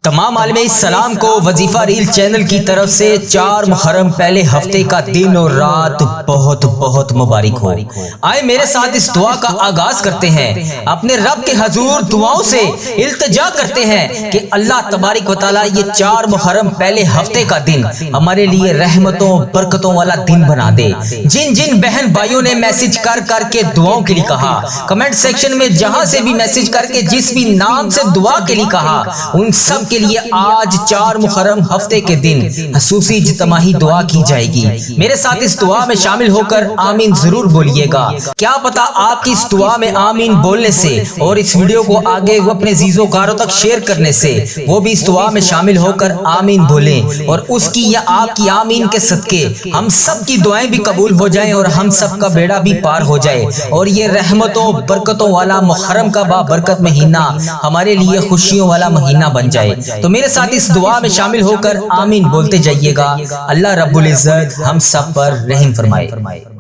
تمام عالم اسلام کو وظیفہ ریل چینل کی طرف سے 4 محرم پہلے ہفتے کا دن اور رات بہت بہت مبارک ہو۔ آئے میرے ساتھ اس دعا کا آغاز کرتے ہیں، اپنے رب کے حضور دعاؤں سے التجا کرتے ہیں کہ اللہ تبارک و تعالیٰ یہ 4 محرم پہلے ہفتے کا دن ہمارے لیے رحمتوں برکتوں والا دن بنا دے۔ جن جن بہن بھائیوں نے میسج کر کے دعاؤں کے لیے کہا، کمنٹ سیکشن میں جہاں سے بھی میسج کر کے جس بھی نام سے دعا کے لیے کہا، ان سب کے لیے آج 4 محرم ہفتے کے دن خصوصی اجتماعی دعا کی جائے گی۔ میرے ساتھ اس دعا میں شامل ہو کر آمین ضرور بولیے گا۔ کیا پتا آپ کی اس دعا میں آمین بولنے سے اور اس ویڈیو کو آگے وہ اپنے عزیز و کاروں تک شیئر کرنے سے وہ بھی اس دعا میں شامل ہو کر آمین بولیں، اور اس کی یا آپ کی آمین کے صدقے ہم سب کی دعائیں بھی قبول ہو جائیں اور ہم سب کا بیڑا بھی پار ہو جائے، اور یہ رحمتوں برکتوں والا محرم کا بابرکت مہینہ ہمارے لیے خوشیوں والا مہینہ بن جائے۔ تو میرے ساتھ اس دعا میں شامل ہو کر آمین بولتے جائیے گا۔ اللہ رب العزت ہم سب پر رحم فرمائے۔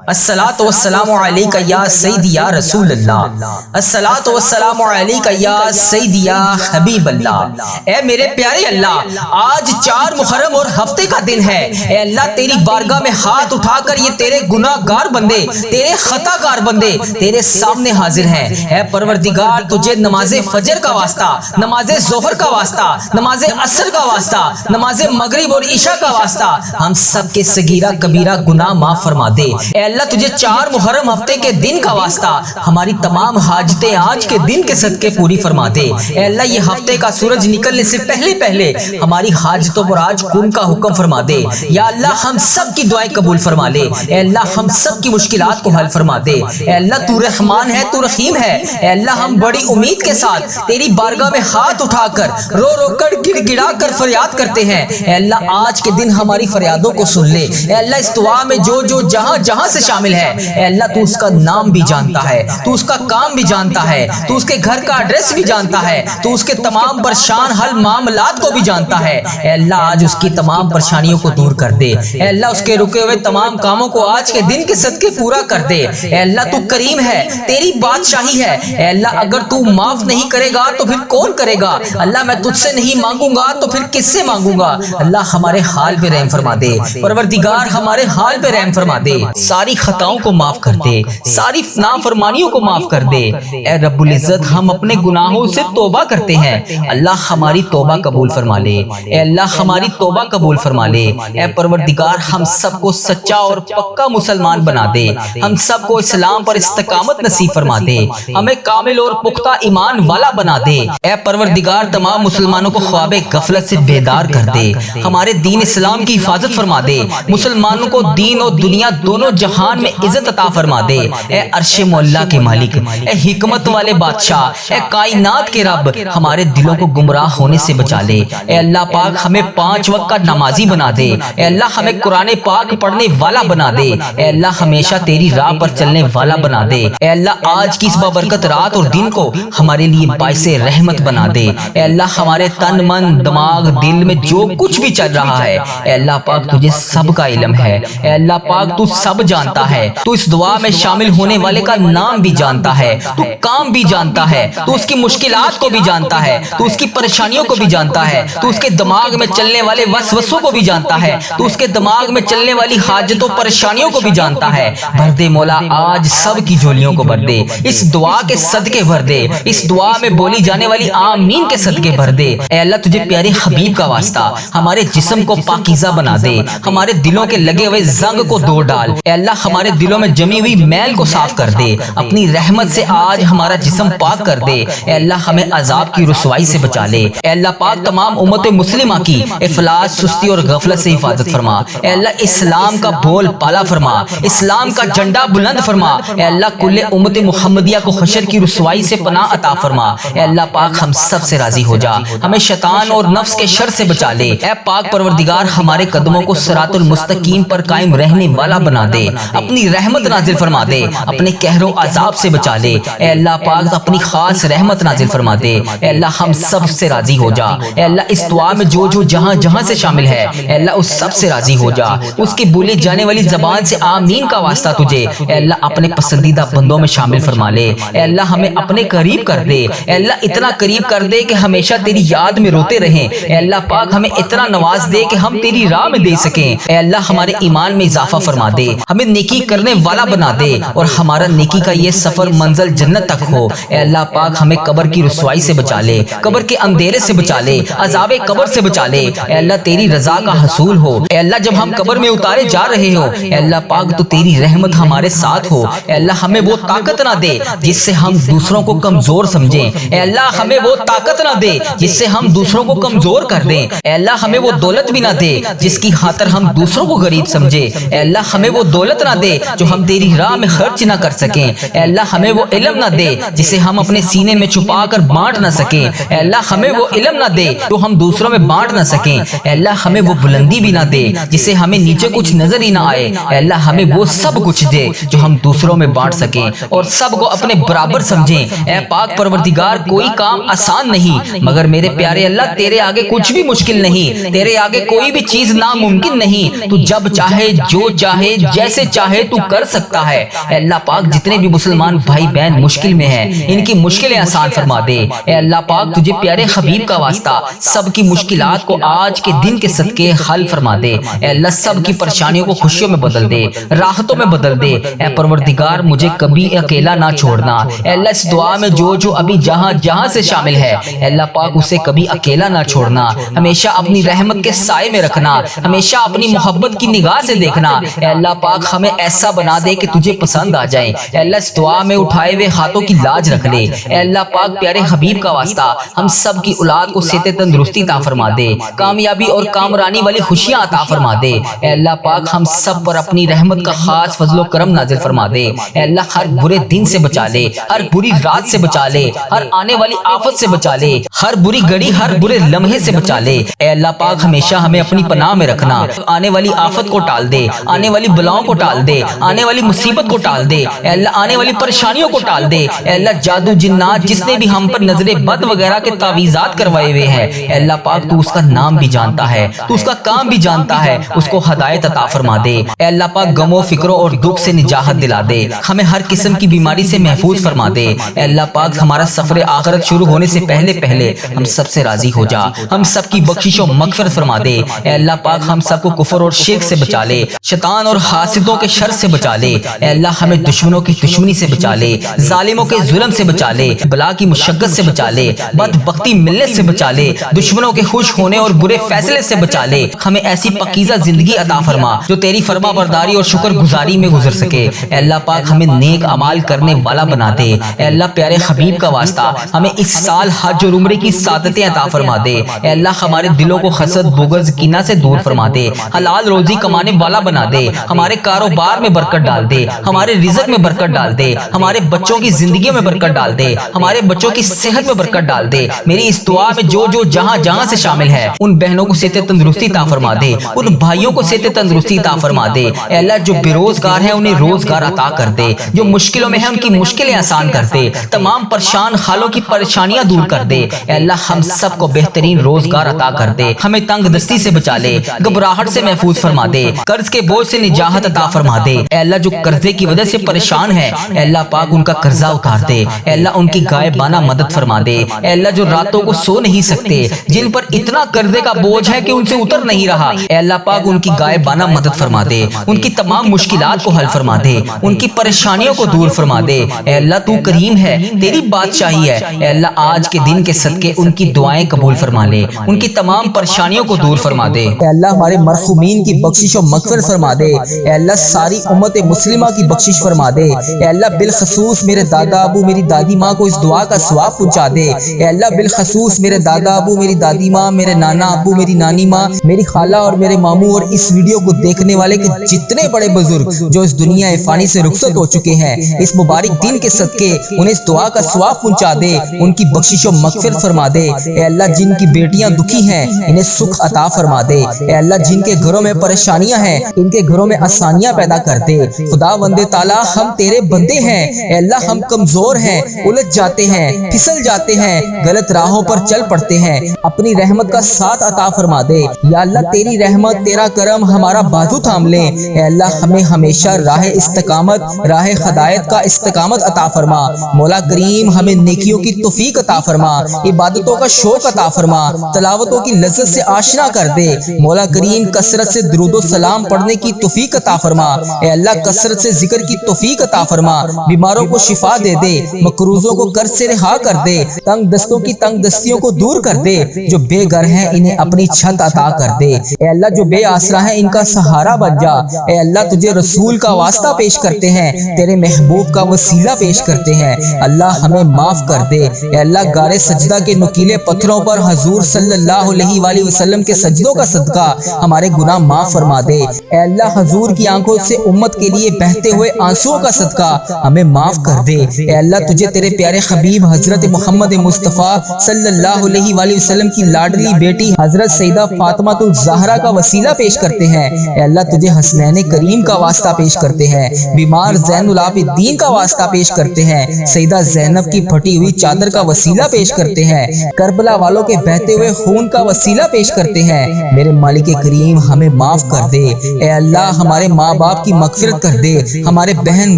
الصلاۃ والسلام علیک یا سیدی یا رسول اللہ، الصلاۃ والسلام علیک یا سیدی یا حبیب اللہ۔ اے میرے پیارے اللہ، آج 4 محرم اور ہفتے کا دن ہے۔ اے اللہ، تیری بارگاہ میں ہاتھ اٹھا کر یہ تیرے گناہ گار بندے، تیرے خطا کار بندے تیرے سامنے حاضر ہیں۔ اے پروردگار، تجھے نماز فجر کا واسطہ، نماز ظہر کا واسطہ، نماز عصر کا واسطہ، نماز مغرب اور عشاء کا واسطہ ہم سب کے صغیرہ کبیرہ گناہ معاف فرما دے۔ اے اللہ، تجھے 4 محرم ہفتے کے دن کا واسطہ ہماری تمام حاجتیں آج کے دن کے صدقے پوری فرما دے۔ اے اللہ، یہ ہفتے کا سورج نکلنے سے پہلے ہماری حاجتوں پر آج کن کا حکم فرما دے۔ یا اللہ، ہم سب کی دعائیں قبول فرما لے۔ اے اللہ، ہم سب کی مشکلات کو حل فرما دے۔ اے اللہ، تو رحمان ہے، تو رحیم ہے۔ اے اللہ، ہم بڑی امید کے ساتھ تیری بارگاہ میں ہاتھ اٹھا کر رو کر گڑ گڑا کر فریاد کرتے ہیں۔ اے اللہ، آج کے دن ہماری فریادوں کو سن لے۔ اے اللہ، اس دعا میں جو جہاں سے شامل ہے، اے اللہ، تو اس کا نام بھی جانتا ہے، تو اس کا کام بھی جانتا ہے، تو اس کے گھر کا ایڈریس بھی جانتا ہے، تو اس کے تمام پریشان حل معاملات کو بھی جانتا ہے۔ اے اللہ، آج اس کی تمام پریشانیوں کو دور کر دے۔ اے اللہ، اس کے رکے ہوئے تمام کاموں کو آج کے دن کے صدقے پورا کر دے۔ اے اللہ، تو کریم ہے، تیری بادشاہی ہے۔ اے اللہ، اگر تو معاف نہیں کرے گا تو پھر کون کرے گا؟ اللہ، میں تجھ سے نہیں مانگوں گا تو پھر کس سے مانگوں گا؟ اللہ، ہمارے حال پہ رحم فرما دے۔ پروردگار، ہمارے حال پہ رحم فرما دے، ساری خطاؤں کو معاف کر دے، ساری نافرمانیوں کو معاف کر دے۔ اے رب العزت، ہم اپنے گناہوں سے توبہ کرتے ہیں، اللہ ہماری توبہ قبول فرما لے۔ اے اللہ، ہماری توبہ قبول فرما لے۔ اے پروردگار، ہم سب کو سچا اور پکا مسلمان بنا دے، ہم سب کو اسلام پر استقامت نصیب فرما دے، ہمیں کامل اور پختہ ایمان والا بنا دے۔ اے پروردگار، تمام مسلمانوں کو خواب غفلت سے بیدار کر دے، ہمارے دین اسلام کی حفاظت فرما دے، مسلمانوں کو دین اور دنیا دونوں جہان میں عزت عطا فرما دے۔ اے عرش مولا کے مالک، اے حکمت والے بادشاہ، اے کائنات کے رب، ہمارے دلوں کو گمراہ ہونے سے بچا لے۔ اے اللہ پاک، ہمیں 5 وقت کا نمازی بنا دے۔ اے اللہ، ہمیں قرآن پاک پڑھنے والا بنا دے۔ اے اللہ، ہمیشہ تیری راہ پر چلنے والا بنا دے۔ اے اللہ، آج کی اس بابرکت رات اور دن کو ہمارے لیے باعث رحمت بنا دے۔ اے اللہ، ہمارے تن من دماغ دل میں جو کچھ بھی چل رہا ہے، اے اللہ پاک، تجھے سب کا علم ہے۔ اے اللہ پاک، تو سب جانتا ہے، تو اس دعا میں شامل ہونے والے کا نام بھی جانتا ہے، تو کام بھی جانتا ہے، تو اس کی مشکلات کو بھی جانتا ہے، تو اس کی پریشانیوں کو بھی جانتا ہے، تو اس کے دماغ میں چلنے والے وسوسوں کو بھی جانتا ہے، تو اس کے دماغ میں چلنے والی حاجتوں پریشانیوں کو بھی جانتا ہے۔ بھر دے مولا، آج سب کی جھولیوں کو بھر دے، اس دعا کے صدقے بھر دے، اس دعا میں بولی جانے والی آمین کے صدقے بھر دے۔ اے اللہ، تجھے پیارے حبیب کا واسطہ ہمارے جسم کو پاکیزہ بنا دے، ہمارے دلوں کے لگے ہوئے زنگ کو دور ڈال۔ اے اللہ، ہمارے دلوں میں جمی ہوئی میل کو صاف کر دے، اپنی رحمت سے آج ہمارا جسم پاک کر دے۔ اے اللہ، ہمیں عذاب کی رسوائی سے بچا لے۔ اے اللہ پاک، تمام امت مسلمہ کی افلاس، سستی اور غفلت سے حفاظت فرما۔ اے اللہ، اسلام کا بول پالا فرما، اسلام کا جھنڈا بلند فرما۔ اے اللہ، کل امت محمدیہ کو حشر کی رسوائی سے پناہ عطا فرما۔ اے اللہ پاک، ہم سب سے راضی ہو جا، ہمیں شیطان اور نفس کے شر سے بچا لے۔ اے پاک پروردگار، ہمارے قدموں کو صراط المستقیم پر قائم رہنے والا بنا دے، اپنی رحمت نازل فرما دے، اپنے قہر و عذاب سے بچا لے اے اللہ پاک، اپنی خاص رحمت نازل فرما دے اے اللہ، ہم سب سے راضی ہو جا اے اللہ، اس دعا میں جو جو جہاں جہاں سے شامل ہے اے اللہ اس سب سے راضی ہو جا، اس کی بولی جانے والی زبان سے آمین کا واسطہ تجھے اے اللہ اپنے پسندیدہ بندوں میں شامل فرما لے اے اللہ، ہمیں اپنے قریب کر دے اے اللہ، اتنا قریب کر دے کہ ہمیشہ تیری یاد میں روتے رہیں اے اللہ پاک، ہمیں اتنا نواز دے کہ ہم تیری راہ میں دے سکیں اے اللہ، ہمارے ایمان میں اضافہ فرما دے، ہمیں نیکی کرنے والا بنا دے اور ہمارا نیکی کا یہ سفر منزل جنت تک ہو اے اللہ پاک، ہمیں قبر کی رسوائی سے بچا لے، قبر کے اندھیرے سے بچا لے، عذاب قبر سے بچا لے اے اللہ، تیری رضا کا حصول ہو اے اللہ، جب ہم قبر میں اتارے جا رہے ہو اے اللہ پاک تو تیری رحمت ہمارے ساتھ ہو اے اللہ، ہمیں وہ طاقت نہ دے جس سے ہم دوسروں کو کمزور سمجھیں اے اللہ، ہمیں وہ طاقت نہ دے جس سے ہم دوسروں کو کمزور کر دیں اے اللہ، ہمیں وہ دولت بھی نہ دے جس کی خاطر ہم دوسروں کو غریب سمجھے اے اللہ، ہمیں وہ دولت نہ دے جو ہم تیری راہ میں خرچ نہ کر سکیں اے اللہ، ہمیں وہ علم نہ دے جسے ہم اپنے سینے میں چھپا کر بانٹ نہ سکیں اے اللہ، ہمیں وہ علم نہ دے جو ہم دوسروں میں بانٹ نہ سکیں اے اللہ، ہمیں وہ بلندی بھی نہ دے جسے ہمیں نیچے کچھ نظر ہی نہ آئے اے اللہ، ہمیں وہ سب کچھ دے جو ہم دوسروں میں بانٹ سکیں اور سب کو اپنے برابر سمجھیں اے پاک پروردگار، کوئی کام آسان نہیں مگر میرے پیارے اللہ تیرے آگے کچھ بھی مشکل نہیں، تیرے آگے کوئی بھی چیز ناممکن نہیں، تو جب چاہے جو چاہے جیسے چاہے تو کر سکتا ہے اے اللہ پاک، جتنے بھی مسلمان بھائی بہن مشکل میں ہیں ان کی مشکلیں آسان فرما دے اے اللہ پاک، تجھے پیارے حبیب کا واسطہ سب کی مشکلات کو آج کے دن کے صدقے حل فرما دے اے اللہ، سب کی پریشانیوں کو خوشیوں میں بدل دے، راحتوں میں بدل دے اے پروردگار، مجھے کبھی اکیلا نہ چھوڑنا اے اللہ، اس دعا میں جو جو ابھی جہاں جہاں سے شامل ہے اے اللہ پاک اسے کبھی اکیلا نہ چھوڑنا، ہمیشہ اپنی رحمت کے سائے میں رکھنا، ہمیشہ اپنی محبت کی نگاہ سے دیکھنا اے اللہ پاک، ہمیں ایسا بنا دے کہ تجھے پسند آ جائے اے اللہ، اس دعا میں اٹھائے ہوئے ہاتھوں کی لاج رکھ لے اے اللہ پاک، پیارے حبیب کا واسطہ ہم سب کی اولاد کو صحت تندرستی عطا فرما دے، کامیابی اور کامرانی والی خوشیاں عطا فرما دے اے اللہ پاک، ہم سب پر اپنی رحمت کا خاص فضل و کرم نازل فرما دے اے اللہ، ہر برے دن سے بچا لے، ہر بری رات سے بچا لے، ہر آنے والی آفت سے بچا لے، ہر بری گھڑی ہر برے لمحے سے بچا لے اے اللہ پاک، ہمیشہ ہمیں اپنی پناہ میں رکھنا، آنے والی آفت کو ٹال دے، آنے والی بلاؤں کو ٹال دے، آنے والی مصیبت کو ٹال دے اے اللہ، آنے والی پریشانیوں کو ٹال دے اے اللہ، جادو جنات جس نے بھی ہم پر نظر بد وغیرہ کے تعویذات کروائے ہوئے ہیں اے اللہ پاک، تو اس کا نام بھی جانتا ہے، تو اس کا کام بھی جانتا ہے، اس کو ہدایت عطا فرما دے اے اللہ پاک، غم و فکروں اور دکھ سے نجات دلا دے، ہمیں ہر قسم کی بیماری سے محفوظ فرما دے اے اللہ پاک، ہمارا سفر آخرت شروع ہونے سے پہلے پہلے ہم سب سے راضی ہو جا، ہم سب کی بخشش و مغفرت فرما دے اے اللہ پاک، ہم سب کو کفر اور شرک سے بچا لے، شیطان اور حاسدوں کے شر سے بچا لے اے اللہ، ہمیں دشمنوں کی دشمنی سے بچا لے، ظالموں کے ظلم سے بچا لے، بلا کی مشقت سے بچا لے، بدبختی ملت سے بچا لے، دشمنوں کے خوش ہونے اور برے فیصلے سے بچا لے، ہمیں ایسی پاکیزہ زندگی عطا فرما جو تیری فرما برداری اور شکر گزاری میں گزر سکے اے اللہ پاک، ہمیں نیک اعمال کرنے والا بنا دے اے اللہ، پیارے حبیب کا واسطہ ہمیں اس سال حج اور عمرے کی سعادتیں عطا فرما دے اے اللہ، ہمارے دلوں کو حسد بغض کینہ سے دور فرما دے، حلال روزی کمانے والا بنا دے، ہمارے کاروبار میں برکت ڈال دے، ہمارے رزق میں برکت ڈال دے، ہمارے بچوں کی زندگیوں میں برکت ڈال دے، ہمارے بچوں کی صحت میں برکت ڈال دے، میری اس دعا میں جو جو جہاں جہاں سے شامل ہے ان بہنوں کو صحت تندرستی عطا فرما دے، ان بھائیوں کو صحت تندرستی عطا فرما دے اے اللہ، جو بے روزگار ہیں انہیں روزگار عطا کر دے، جو مشکلوں میں ہیں ان کی مشکلیں آسان کر دے، تمام پریشان حالوں کی پریشانیاں دور کر دے اے اللہ، ہم سب کو بہترین روزگار عطا کر دے، ہمیں تنگ دستی سے بچا لے، گھبراہٹ سے محفوظ فرما دے، قرض کے بوجھ سے نجات عطا فرما دے اے اللہ، جو قرضے کی وجہ سے پریشان ہے اے اللہ پاک ان کا قرضہ اتار دے اے اللہ، ان کی غائبانہ مدد فرما دے اے اللہ، جو راتوں کو سو نہیں سکتے، جن پر اتنا قرضے کا بوجھ ہے کہ ان سے اتر نہیں رہا اے اللہ پاک، ان کی غائبانہ مدد فرما دے، ان کی تمام مشکلات کو حل فرما دے، ان کی پریشانیوں کو دور فرما دے اے اللہ، تو کریم ہے، تیری بادشاہی ہے اے اللہ، آج کے دن کے صدقے ان کی دعائیں قبول فرما لے، ان کی تمام پریشانیوں کو دور فرما دے اے اللہ، ہمارے مرحومین کی بخشش و مغفرت فرما دے اے اللہ، ساری امت مسلمہ کی بخشش فرما دے اے اللہ، بالخصوص میرے دادا ابو میری دادی ماں کو اس دعا کا ثواب پہنچا دے اے اللہ، بالخصوص میرے دادا ابو میری دادی ماں، میرے نانا ابو میری نانی ماں، میری خالہ اور میرے ماموں اور اس ویڈیو کو دیکھنے والے کے جتنے بڑے بزرگ جو اس دنیا فانی سے رخصت ہو چکے ہیں، اس مبارک دن کے صدقے انہیں اس دعا کا ثواب پہنچا دے، ان کی بخشش و مغفرت فرما دے اے اللہ، جن کی بیٹیاں دکھی ہیں انہیں سکھ عطا فرما دے اے اللہ، جن کے گھروں میں پریشانیاں ہیں ان کے گھروں میں آسانیاں پیدا کر دے۔ خدا وند تعالیٰ ہم تیرے بندے ہیں، اے اللہ ہم کمزور ہیں، الجھ جاتے ہیں، پھسل جاتے ہیں، غلط راہوں پر چل پڑتے ہیں، اپنی رحمت کا ساتھ عطا فرما دے۔ یا اللہ تیری رحمت تیرا کرم ہمارا بازو تھام لے، اے اللہ ہمیں ہمیشہ راہ استقامت، راہ ہدایت کا استقامت عطا فرما۔ مولا کریم ہمیں نیکیوں کی توفیق عطا فرما، عبادتوں کا شوق عطا فرما، تلاوتوں کی لذت سے آشنا کر دے۔ مولا کریم کثرت سے درود و سلام پڑھنے کی توفیق عطا فرما، اے اللہ کثرت سے ذکر کی توفیق عطا فرما، بیماروں کو شفا دے دے، مقروضوں کو قرض سے رہا کر دے، تنگ دستوں کی تنگ دستیوں کو دور کر دے، جو بے گھر ہیں انہیں اپنی چھت عطا کر دے، اے اللہ جو بے آسرا ہیں ان کا سہارا بن جا۔ اے اللہ تجھے رسول کا واسطہ پیش کرتے ہیں، تیرے محبوب کا وسیلہ پیش کرتے ہیں، اللہ ہمیں معاف کر دے۔ اے اللہ غار سجدہ کے نکیلے پتھروں پر حضور صلی اللہ علیہ وآلہ وسلم کے سجدوں کا صدقہ ہمارے گناہ معاف فرما دے۔ اے اللہ حضور کی آنکھوں سے امت کے لیے بہتے ہوئے آنسوؤں کا صدقہ ہمیں معاف کر دے۔ اے اللہ تجھے تیرے پیارے حبیب حضرت محمد مصطفیٰ صلی اللہ علیہ وآلہ وسلم کی لاڈلی بیٹی حضرت سیدہ فاطمہ الزہرا کا وسیلہ پیش کرتے ہیں، اے اللہ تجھے حسنین کریم کا واسطہ پیش کرتے ہیں، بیمار زین العابدین کا واسطہ پیش کرتے ہیں، سیدہ زینب کی پھٹی ہوئی چادر کا وسیلہ پیش کرتے ہیں، کربلا والوں کے بہتے ہوئے خون کا وسیلہ پیش کرتے ہیں۔ میرے مالک کریم ہمیں معاف کر دے، اے اللہ ہمارے ماں باپ کی مغفرت کر دے، ہمارے بہن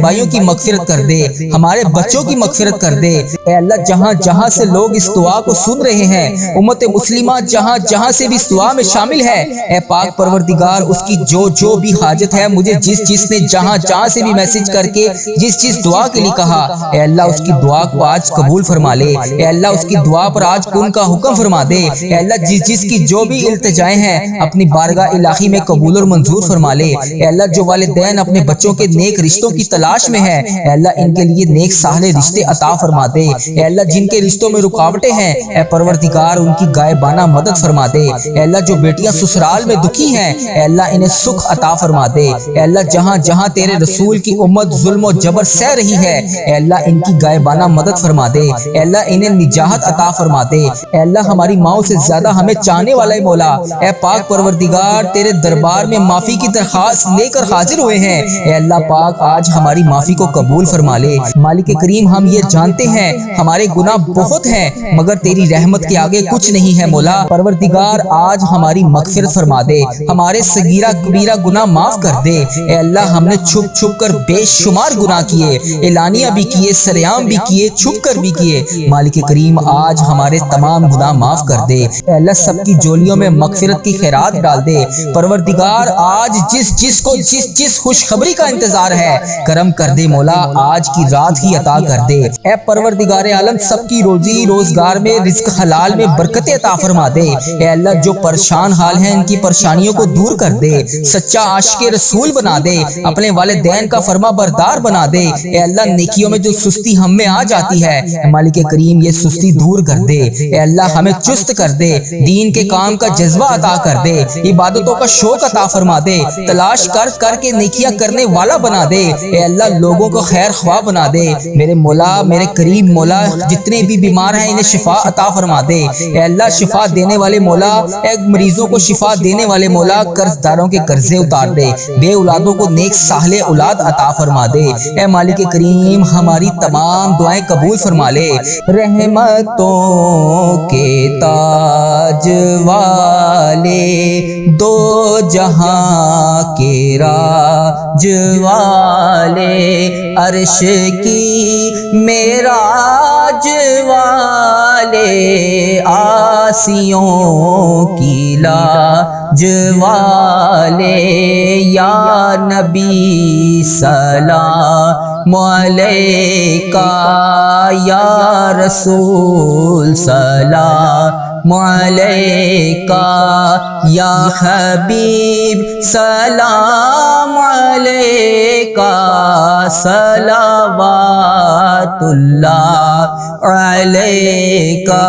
بھائیوں کی مغفرت کر دے، ہمارے بچوں کی مغفرت کر دے۔ اے اللہ جہاں جہاں سے لوگ اس دعا کو سن رہے ہیں، امت مسلمہ جہاں جہاں سے بھی اس دعا میں شامل ہے، اے پاک پروردگار اس کی جو بھی حاجت ہے، مجھے جس نے جہاں سے بھی میسج کر کے جس دعا کے لیے کہا، اے اللہ اس کی دعا کو آج قبول فرما لے، اے اللہ اس کی دعا پر آج کن کا حکم فرما دے، اے اللہ جس کی جو بھی التجائیں ہیں اپنی بارگاہ الہی میں قبول اور منظور فرما لے۔ اے اللہ جو والدین اپنے بچوں کے نیک رشتوں کی تلاش میں ہیں، اے اللہ ان کے لیے نیک صالح رشتے عطا فرما دے۔ اے اللہ جن کے رشتوں میں رکاوٹیں ہیں، اے پروردگار ان کی غائبانہ مدد فرما دے۔ اے اللہ جو بیٹیاں سسرال میں دکھی ہیں، اے اللہ انہیں سکھ عطا فرما دے۔ اے اللہ جہاں جہاں تیرے رسول کی امت ظلم و جبر سہ رہی ہے، اے اللہ ان کی غائبانہ مدد فرما دے، اے اللہ انہیں نجات عطا فرما دے۔ اے اللہ ہماری ماؤں سے زیادہ ہمیں چاہنے والا مولا، اے پاک پروردگار تیرے دربار میں معافی کی درخواست لے کر حاضر ہوئے ہیں، اے اللہ پاک آج ہماری معافی کو قبول فرما لے۔ مالک کریم ہم یہ جانتے ہیں ہمارے گناہ بہت ہیں، مگر تیری رحمت کے آگے کچھ نہیں ہے مولا۔ پروردگار آج ہماری مغفرت فرما دے، ہمارے صغیرہ کبیرہ گناہ معاف کر دے۔ اے اللہ ہم نے چھپ چھپ کر بے شمار گناہ کیے، اعلانیہ بھی کیے، سریعام بھی کیے، چھپ کر بھی کیے۔ مالک کریم آج ہمارے تمام گناہ معاف کر دے۔ اے اللہ سب کی جولیوں میں مغفرت کی خیرات ڈال دے۔ پروردگار آج جس کو جس خوشخبری کا انتظار ہے کرم کر دے مولا، آج کی رات ہی عطا کر دے۔ اے پروردگار عالم سب کی روزی روزگار میں رزق حلال میں برکت عطا فرما دے۔ اے اللہ جو پریشان حال ہیں ان کی پریشانیوں کو دور کر دے، سچا عاشق رسول بنا دے، اپنے والدین کا فرما بردار بنا دے۔ اے اللہ نیکیوں میں جو سستی ہم میں آ جاتی ہے، مالک کریم یہ سستی دور کر دے۔ اے اللہ ہمیں چست کر دے، دین کے کام کا جذبہ عطا کر دے، عبادتوں کا شوق عطا فرما دے، تلاش کر کے نیکیاں کرنے والا بنا دے۔ اے اللہ لوگوں کو خیر خواہ بنا دے۔ میرے مولا میرے کریم مولا جتنے بھی بیمار ہیں انہیں شفا عطا فرما دے۔ اے اللہ شفا دینے والے مولا، اے مریضوں کو شفا دینے والے مولا قرض داروں کے قرضے اتار دے، بے اولادوں کو نیک صالح اولاد عطا فرما دے۔ اے مالک کریم ہماری تمام دعائیں قبول فرما لے۔ رحمتوں کے تاج والے، دو جہاں کے راج والے، عرش کی معراج والے، آسیوں کی لاج والے، یا نبی سلام علیکہ، یا رسول سلام علیکہ، یا حبیب سلام علیکہ، صلوات اللہ علیکہ۔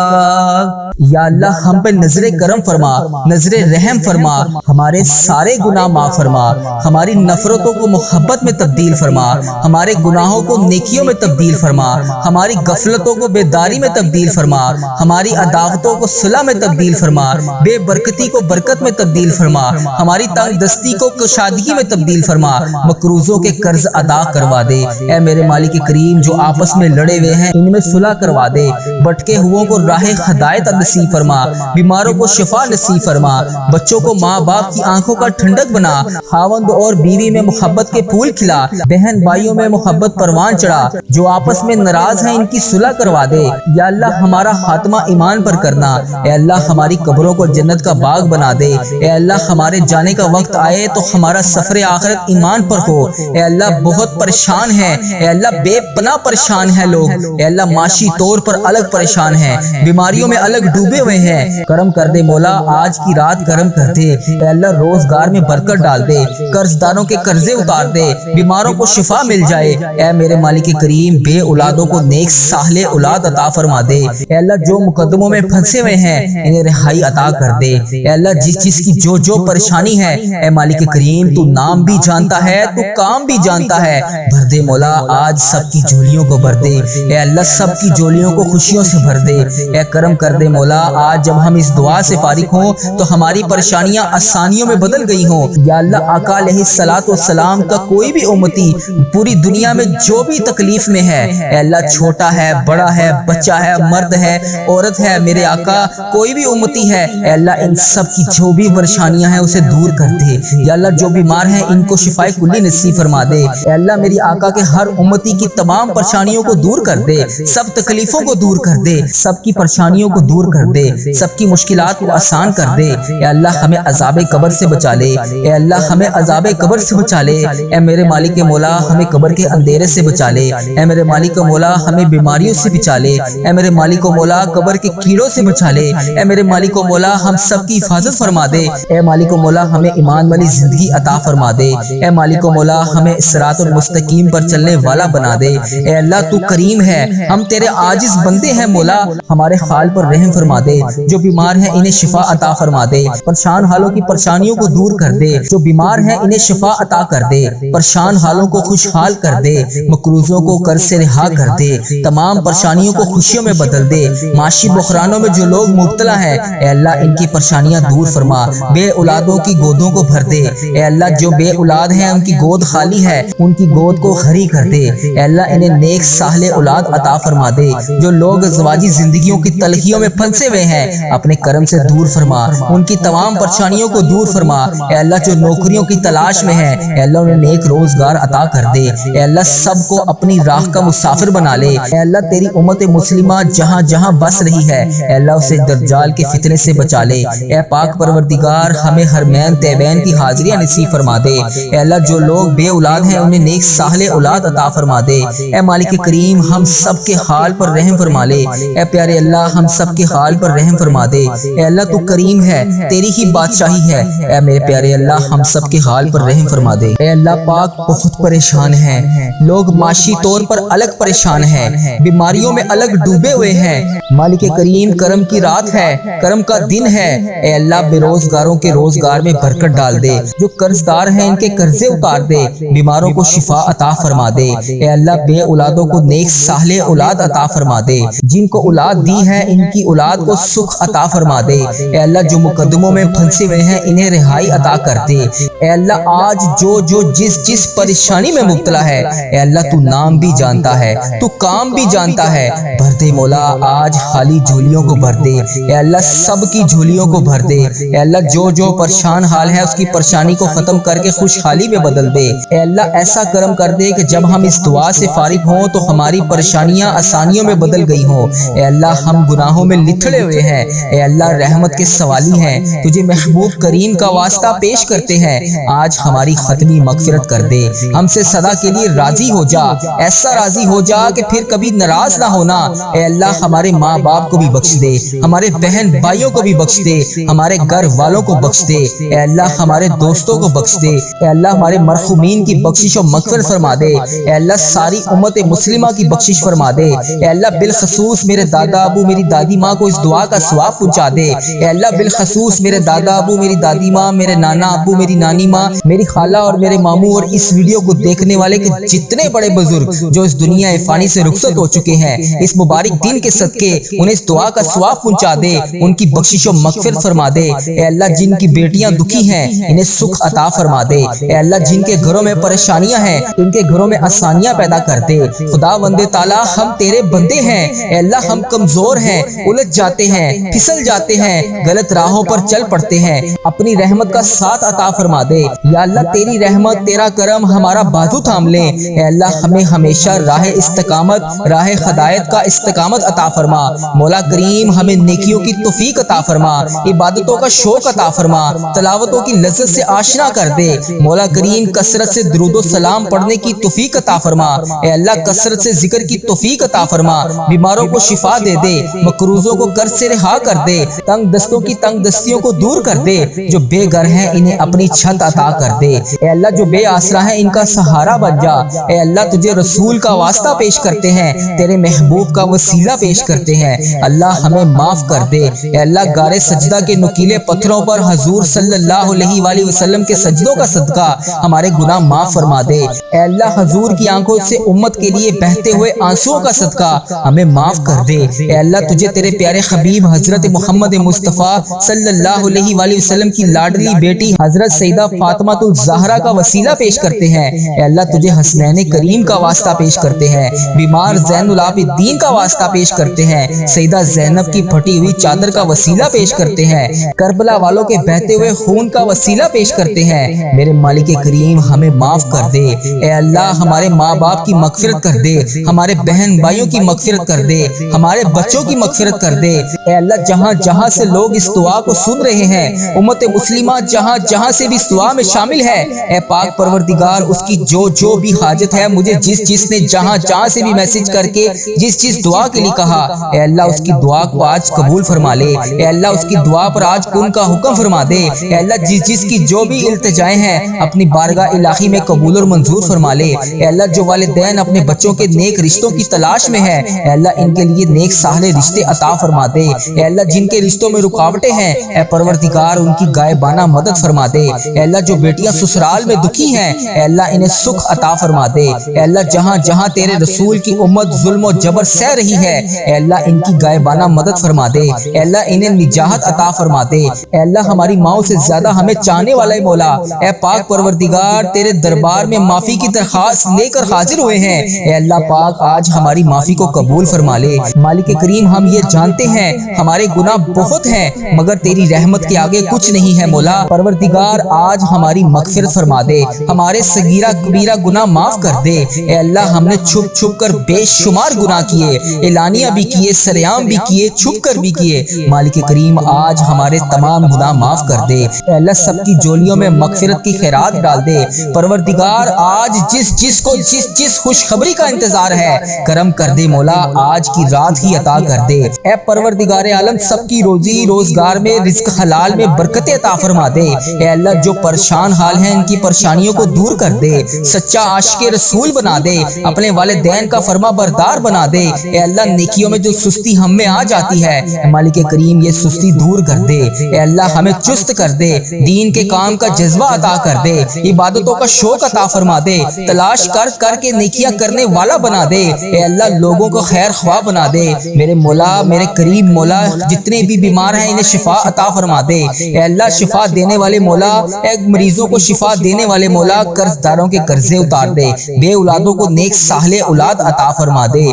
یا اللہ ہم پہ نظر کرم فرما، نظر رحم فرما، ہمارے سارے گناہ معاف فرما، ہماری نفرتوں کو محبت میں تبدیل فرما، ہمارے گناہوں کو نیکیوں میں تبدیل فرما، ہماری غفلتوں کو بیداری میں تبدیل فرما، ہماری عداوتوں کو صلح میں تبدیل فرما، بے برکتی کو برکت میں تبدیل فرما، ہماری تنگ دستی کو کشادگی میں تبدیل فرما، مقروضوں کے قرض ادا کروا دے۔ اے میرے مالک کریم، جو آپس میں لڑے ہوئے ہیں ان میں صلح کروا دے، بھٹکے ہوئوں کو راہ ہدایت نصیب فرما، بیماروں کو شفا نصیب فرما، بچوں کو ماں باپ کی آنکھوں کا ٹھنڈک بنا، خاوند اور بیوی میں محبت کے پھول کھلا، بہن بھائیوں میں محبت پروان چڑھا، جو آپس میں ناراض ہیں ان کی صلح کروا دے۔ یا اللہ ہمارا خاتمہ ایمان پر کرنا، اے اللہ ہماری قبروں کو جنت کا باغ بنا دے، اے اللہ ہمارے جانے کا وقت آئے تو ہمارا سفر آخرت ایمان پر ہو۔ اے اللہ بہت پریشان ہیں، اے اللہ بے پناہ پریشان ہیں لوگ، اے اللہ معاشی طور پر الگ پریشان ہیں، بیماریوں میں الگ ڈوبے ہوئے ہیں، کرم کر دے مولا، آج کی رات کرم کر دے، اے اللہ روزگار میں برکت ڈال دے، قرض داروں کے قرضے اتار دے، بیماروں کو شفا مل جائے، اے میرے مالک کریم بے اولادوں کو نیک صالح اولاد عطا فرما دے، اے اللہ جو مقدموں میں پھنسے ہوئے ہیں انہیں رہائی عطا کر دے، اے اللہ جس چیز کی جو پریشانی ہے اے مالک کریم تو نام بھی جانتا ہے، تو کام بھی جانتا ہے، بھر دے مولا، آج سب کی جھولیوں کو بھر دے، اے اللہ سب کی جھولیوں کو خوشیوں سے بھر دے، اے کرم کر دے مولا، آج جب ہم اس دعا سے فارغ ہوں تو ہماری پریشانیاں آسانیوں میں بدل گئی ہوں۔ یا اللہ آقا علیہ الصلوۃ والسلام کا کوئی بھی امتی پوری دنیا میں جو بھی تکلیف میں ہے، اے اللہ چھوٹا ہے بڑا ہے بچہ ہے مرد ہے عورت ہے، میرے آقا کوئی بھی امتی ہے، اے اللہ ان سب کی جو بھی پریشانیاں ہیں اسے دور کر دے، یا اللہ جو بیمار ہیں ان کو شفائے کلی نصیب فرما دے، اے اللہ میری آقا کے ہر امتی کی تمام پریشانیوں کو دور کر دے، سب تکلیفوں کو دور کر دے، سب کی پریشانیوں کو دور کر دے، سب کی مشکلات کو آسان کر دے، اے اللہ ہمیں عذاب قبر سے بچا لے، اے اللہ ہمیں عذاب قبر سے بچا لے، اے میرے مالک مولا ہمیں قبر کے اندھیرے سے بچا لے، اے میرے مالک مولا ہمیں بیماریوں سے بچا لے، اے میرے مالک مولا قبر کے کیڑوں سے بچا لے، اے میرے مالک مولا ہم سب کی حفاظت فرما دے، اے مالک مولا ہمیں ایمان والی زندگی عطا فرما دے، اے مالک مولا ہمیں صراط المستقیم پر چلنے والا بنا دے، اے اللہ تو کریم ہے، ہم تیرے عاجز بندے ہیں مولا، ہمارے حال پر رحم فرما دے، جو بیمار ہیں انہیں شفا عطا فرما دے، پریشان حالوں کی پریشانیوں کو دور کر دے، جو بیمار ہیں انہیں شفا عطا کر دے، پریشان حالوں کو خوشحال کر دے، مقروضوں کو قرض سے رہا کر دے، تمام پریشانیوں کو خوشیوں میں بدل دے، معاشی بحرانوں میں جو لوگ مبتلا ہیں اے اللہ ان کی پریشانیاں دور فرما، بے اولادوں کی گودوں کو بھر دے، اے اللہ جو بے اولاد ہیں ان کی گود خالی ہے ان کی گود کو خری کر دے، اے اللہ انہیں نیک صالح اولاد عطا فرما دے، جو لوگ ازواجی زندگیوں کی تلخیوں میں پھنسے ہوئے ہیں اپنے کرم سے دور فرما، ان کی تمام پریشانیوں کو دور فرما، اے اللہ جو نوکریوں کی تلاش میں ہے اے اللہ انہیں نیک روزگار عطا کر دے، اے اللہ سب کو اپنی راہ کا مسافر بنا لے، اے اللہ تیری امت مسلمہ جہاں جہاں بس رہی ہے اے اللہ اسے دجال کے فتنے سے بچا لے، اے پاک پروردگار ہمیں حرمین طیبین کی حاضریاں نصیب فرما دے، اے اللہ جو لوگ بے اولاد ہیں انہیں نیک صالح اولاد عطا فرما دے، اے مالک کریم ہم سب کے حال پر رحم فرما لے، اے پیارے اللہ ہم سب کے حال پر رحم فرما دے، اے اللہ تو کریم ہے تیری ہی بادشاہی ہے، اے میرے پیارے اللہ ہم سب کے حال پر رحم فرما دے، اے اللہ پاک بہت پریشان ہیں لوگ، معاشی طور پر الگ پریشان ہیں، بیماریوں میں الگ ڈوبے ہوئے ہیں، مالک کریم کرم کی رات ہے، کرم کا دن ہے، اے اللہ بے روزگاروں کے روزگار میں برکت ڈال دے، جو قرض دار ہیں ان کے قرضے اتار دے، بیماروں کو شفا عطا فرما دے، اے اللہ بے اولادوں کو نیک صالح اولاد عطا فرما دے، جن کو اولاد دی ہے ان کی اولاد کو سکھ عطا فرما دے، اے اللہ جو مقدموں میں پھنسے ہوئے ہیں انہیں رہائی عطا کر دے، اے اللہ آج جو جس پریشانی میں مبتلا ہے اے اللہ تو نام بھی جانتا ہے تو کام بھی جانتا ہے، بھر دے مولا آج خالی جھولیوں کو بھر دے، اے اللہ سب کی جھولیوں کو بھر دے، اے اللہ جو پریشان حال ہے اس کی پریشانی کو ختم کر کے خوشحالی میں بدل دے، اے اللہ ایسا کرم کر دے کہ جب ہم اس دعا سے فارغ ہوں تو ہماری پریشانیاں آسانیوں میں بدل گئی ہوں، اے اللہ ہم گناہوں میں لتھڑے ہوئے ہیں، اے اللہ رحمت کے سوالی ہیں، تجھے محبوب کریم کا واسطہ پیش کرتے ہیں، آج ہماری ختمی مغفرت کر دے، ہم سے سدا کے لیے راضی ہو جا، ایسا راضی ہو جا کہ پھر کبھی ناراض نہ ہونا، اے اللہ ہمارے ماں باپ کو بھی بخش دے، ہمارے بہن بھائیوں کو بھی بخش دے، ہمارے گھر والوں کو بخش دے، اے اللہ ہمارے دوستوں کو بخش دے، اے اللہ ہمارے مرحومین کی بخشش و مغفرت فرما دے، اے اللہ ساری امت مسلمہ کی بخشش فرما دے، اے اللہ بالخصوص میرے دادا ابو میری دادی ماں کو اس دعا کا ثواب پہنچا دے، اے اللہ بالخصوص میرے دادا ابو میری دادی ماں میرے نانا ابو میری نانی ماں میری خالہ اور میرے ماموں اور اس ویڈیو کو دیکھنے والے کے جتنے بڑے بزرگ جو اس دنیا فانی سے رخصت ہو چکے ہیں اس مبارک دن کے صدقے انہیں اس دعا کا ثواب پہنچا دے، ان کی بخشش و مغفرت فرما دے۔ اے اللہ جن کی بیٹیاں دکھی ہیں انہیں سکھ عطا فرما دے۔ اے اللہ جن کے گھروں میں پریشانیاں ہیں ان کے گھروں میں آسانیاں پیدا کر دے۔ خدا بندے تعالیٰ ہم تیرے بندے ہیں، اے اللہ ہم کمزور ہیں، الجھ جاتے ہیں، پھسل جاتے ہیں، غلط راہوں پر چل پڑتے ہیں، اپنی رحمت کا ساتھ عطا فرما دے۔ یا اللہ تیری رحمت تیرا کرم ہمارا بازو تھام لے۔ اے اللہ ہمیں ہمیشہ راہ استقامت، راہ ہدایت کا استقامت عطا فرما۔ مولا کریم ہمیں نیکیوں کی توفیق عطا فرما، عبادتوں کا شوق عطا فرما، تلاوتوں کی لذت سے آشنا کر دے۔ مولا کریم کثرت سے درود و سلام پڑھنے کی توفیق عطا فرما۔ اے اللہ کثرت سے ذکر کی توفیق عطا فرما، بیماروں کو شفا دے دے، مقروضوں کو قرض سے رہا کر دے، تنگ دستوں کی تنگ دستیوں کو دور کر دے، جو بے گھر ہیں انہیں اپنی چھت عطا کر دے۔ اے اللہ جو بے آسرا ہیں ان کا سہارا بن جا۔ اے اللہ تجھے رسول کا واسطہ پیش کرتے ہیں، تیرے محبوب کا وسیلہ پیش کرتے ہیں، اللہ ہمیں معاف کر دے۔ اے اللہ غار سجدہ کے نکیلے پتھروں پر حضور صلی اللہ علیہ وآلہ وسلم کے سجدوں کا صدقہ ہمارے گناہ معاف فرما دے۔ اے اللہ حضور کی آنکھوں سے امت کے لیے بہتے ہوئے آنسوؤں کا صدقہ ہمیں معاف کر دے۔ اے اللہ تجھے تیرے پیارے حبیب حضرت محمد مصطفیٰ صلی اللہ علیہ وآلہ وسلم کی لاڈلی بیٹی حضرت سیدہ فاطمہ الزہرا کا وسیلہ پیش کرتے ہیں۔ اے اللہ تجھے حسنین کریم کا واسطہ پیش کرتے ہیں، بیمار زین العابدین کا واسطہ پیش کرتے ہیں، سیدہ زینب کی پھٹی ہوئی چادر کا وسیلہ پیش کرتے ہیں، کربلا والوں کے بہتے ہوئے خون کا وسیلہ پیش کرتے ہیں۔ میرے مالک کریم ہمیں معاف کر دے۔ اے اللہ ہمارے ماں باپ کی مغفرت کر دے، ہمارے بہن بھائیوں کی مغفرت کر دے، ہمارے بچوں کی مغفرت کر دے۔ اے اللہ جہاں جہاں سے لوگ اس دعا کو سن رہے ہیں، امت مسلمہ جہاں جہاں سے بھی اس دعا میں شامل ہے، اے پاک پروردگار اس کی جو بھی حاجت ہے، مجھے جس نے جہاں جہاں سے بھی میسج کر کے جس دعا کے لیے کہا، اے اللہ اس کی دعا کو آج قبول فرما لے۔ اے اللہ اس کی دعا پر آج کن کا حکم فرما دے۔ اے اللہ جس کی جو بھی التجائیں ہیں اپنی بارگاہ الہی میں قبول اور منظور فرما لے۔ اے اللہ جو والدین اپنے بچوں کے نیک رشتوں کی تلاش میں ہے، اے اللہ ان کے لیے نیک صالح رشتے عطا فرما دے۔ اے اللہ جن کے رشتوں میں رکاوٹیں ہیں، اے پروردگار ان کی غائبانہ مدد فرما دے۔ اے اللہ جو بیٹیاں سسرال میں دکھی ہیں، اے اللہ انہیں سکھ عطا فرما دے۔ اے اللہ جہاں جہاں تیرے رسول کی امت ظلم و جبر سہ رہی ہے، اے اللہ ان کی غائبانہ مدد فرما دے۔ اے اللہ انہیں نجات عطا فرما دے۔ اے اللہ ہماری ماؤں سے زیادہ ہمیں چاہنے والا مولا، اے پاک پروردگار تیرے دربار میں معافی کی درخواست لے کر حاضر ہوئے ہیں۔ اے اللہ پاک آج ہماری معافی کو قبول فرما لے۔ مالک کریم ہم یہ جانتے ہیں ہمارے گناہ بہت ہیں مگر تیری رحمت کے آگے کچھ نہیں ہے مولا۔ پروردگار آج ہماری مغفرت فرما دے، ہمارے صغیرہ کبیرہ گناہ معاف کر دے۔ اے اللہ ہم نے چھپ چھپ کر بے شمار گناہ کیے، اعلانیہ بھی کیے، سریعام بھی کیے، چھپ کر بھی کیے۔ مالک کریم آج ہمارے تمام گناہ معاف کر دے۔ اے اللہ سب کی جولیوں میں مغفرت کی خیرات ڈال دے۔ پروردگار آج جس کو جس خوشخبری کا انتظار ہے کرم کر دے مولا، آج کی رات ہی عطا کر دے۔ اے پروردگار عالم سب کی روزی روزگار میں رزق حلال میں برکت عطا فرما دے۔ اے اللہ جو پریشان حال ہیں ان کی پریشانیوں کو دور کر دے، سچا عاشق رسول بنا دے، اپنے والدین کا فرما بردار بنا دے۔ اے اللہ نیکیوں میں جو سستی ہم میں آ جاتی ہے مالک کریم یہ سستی دور کر دے۔ اے اللہ ہمیں چست کر دے، دین کے کام کا جذبہ عطا کر دے، عبادتوں کا شوق عطا فرما دے، تلاش کر کے نیکیاں کرنے والا بنا دے۔ اے اللہ لوگوں کو خیر خواہ بنا دے۔ میرے مولا میرے کریم مولا جتنے بھی بیمار ہیں انہیں شفا عطا فرما دے۔ اے اللہ شفا دینے والے مولا، اے مریضوں کو شفا دینے والے مولا، قرض داروں کے قرضے اتار دے، بے اولادوں کو نیک صالح اولاد عطا فرما دے۔